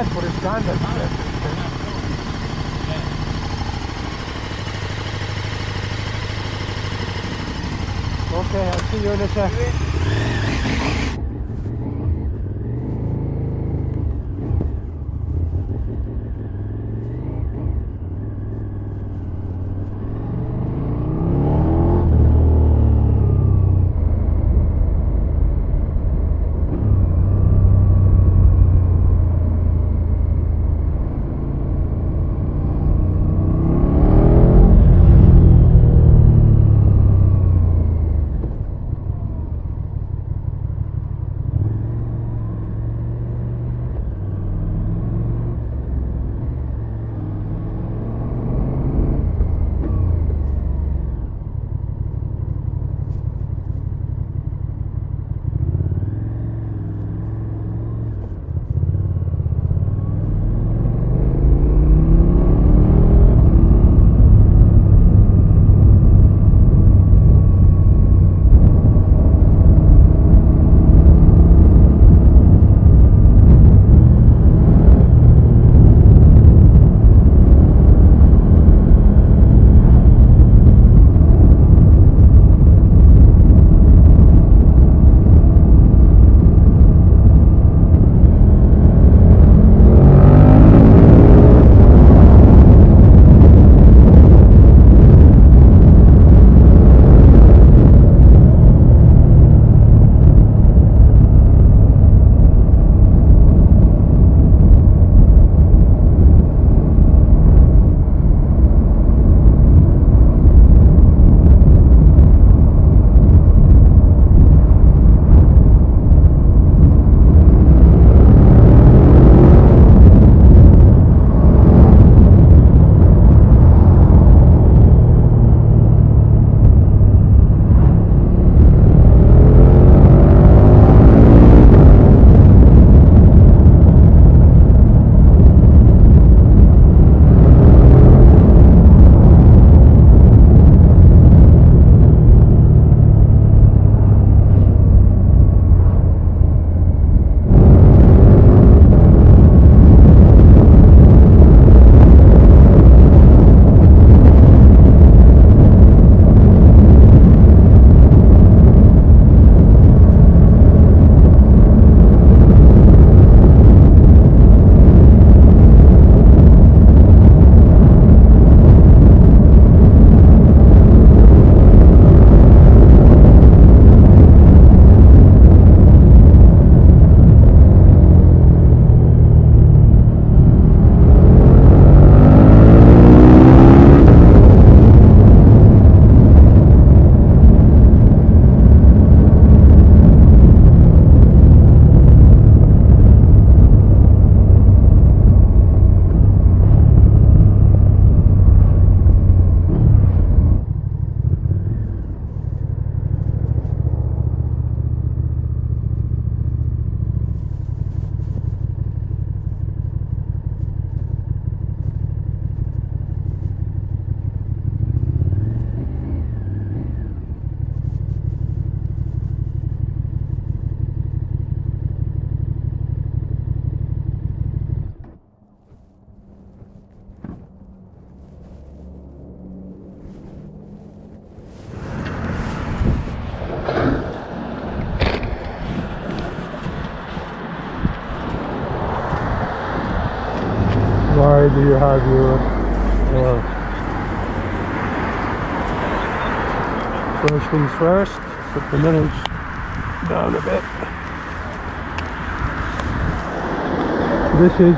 nice for a standard. Okay, I'll see you in a sec. Why do you have your first things first, put the minutes down a bit. This is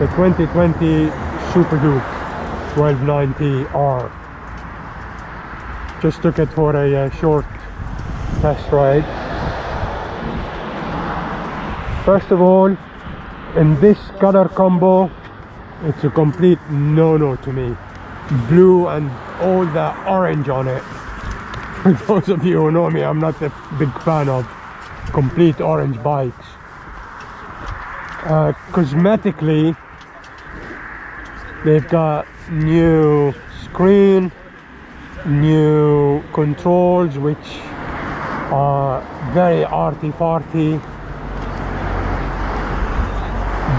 the 2020 Super Duke 1290R. Just took it for a short test ride. First of all, in this color combo, it's a complete no-no to me. Blue and all the orange on it. For those of you who know me, I'm not a big fan of complete orange bikes. Cosmetically, they've got new screen, new controls, which are very arty-farty.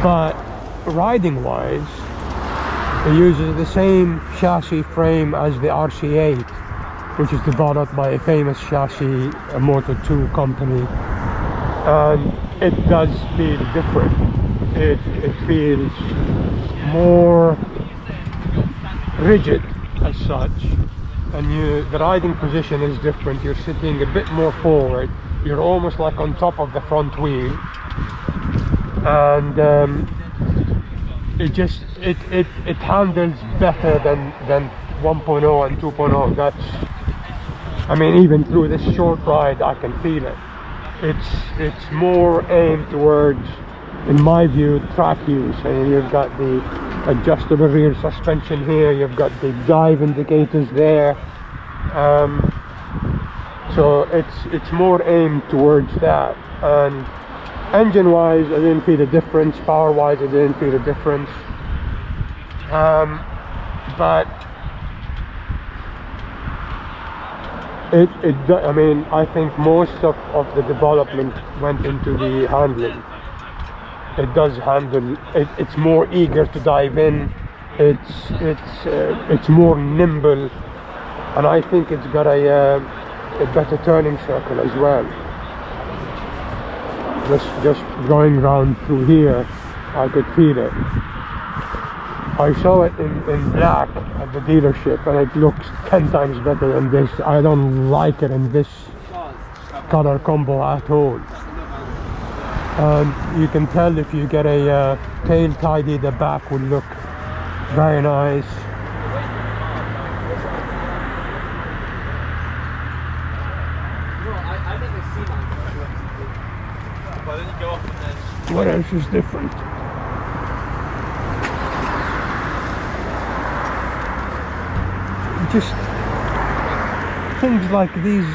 but riding wise it uses the same chassis frame as the RC8, which is developed by a famous chassis Moto2 company, and it does feel different. It feels more rigid as such, and the riding position is different. You're sitting a bit more forward, you're almost like on top of the front wheel, and it handles better than 1.0 and 2.0. That's, I mean, even through this short ride I can feel it. It's more aimed towards, in my view, track use. And you've got the adjustable rear suspension here, you've got the dive indicators there, so it's more aimed towards that. And engine wise I didn't feel a difference, power wise I didn't feel a difference, but I mean, I think most of the development went into the handling. It does handle, it's more eager to dive in, it's more nimble, and I think it's got a better turning circle as well. Just going round through here I could feel it. I saw it in black at the dealership and it looks 10 times better than this. I don't like it in this color combo at all. You can tell if you get a tail tidy, the back will look very nice. What else is different? Just things like these.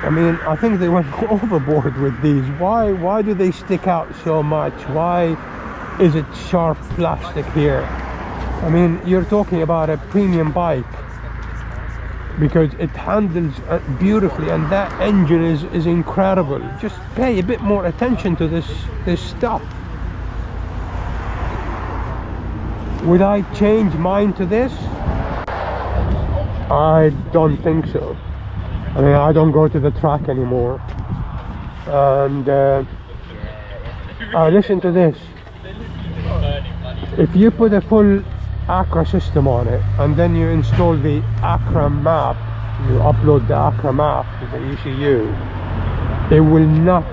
I mean, I think they went overboard with these. Why do they stick out so much? Why is it sharp plastic here? I mean, you're talking about a premium bike because it handles beautifully, and that engine is incredible. Just pay a bit more attention to this stuff. Would I change mine to this? I don't think so. I mean, I don't go to the track anymore, and listen to this. If you put a full Acra system on it and then you install the Acra map, you upload the Acra map to the ECU, it will not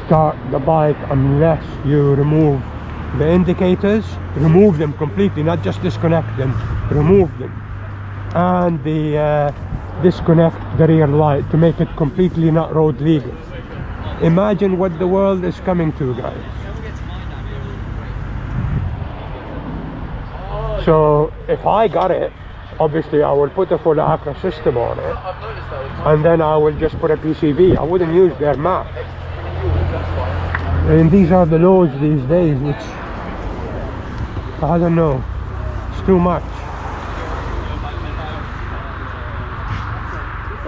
start the bike unless you remove the indicators, remove them completely, not just disconnect them, remove them, and the disconnect the rear light to make it completely not road legal. Imagine what the world is coming to, guys. So if I got it, obviously I will put a full Acra system on it, and then I will just put a PCV. I wouldn't use their map. And these are the laws these days, which I don't know, it's too much.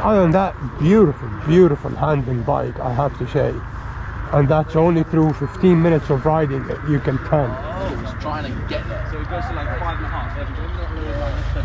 Other than that, beautiful handling bike, I have to say, and that's only through 15 minutes of riding it, you can tell. Oh, he's trying to get there. So it goes to like 5.5.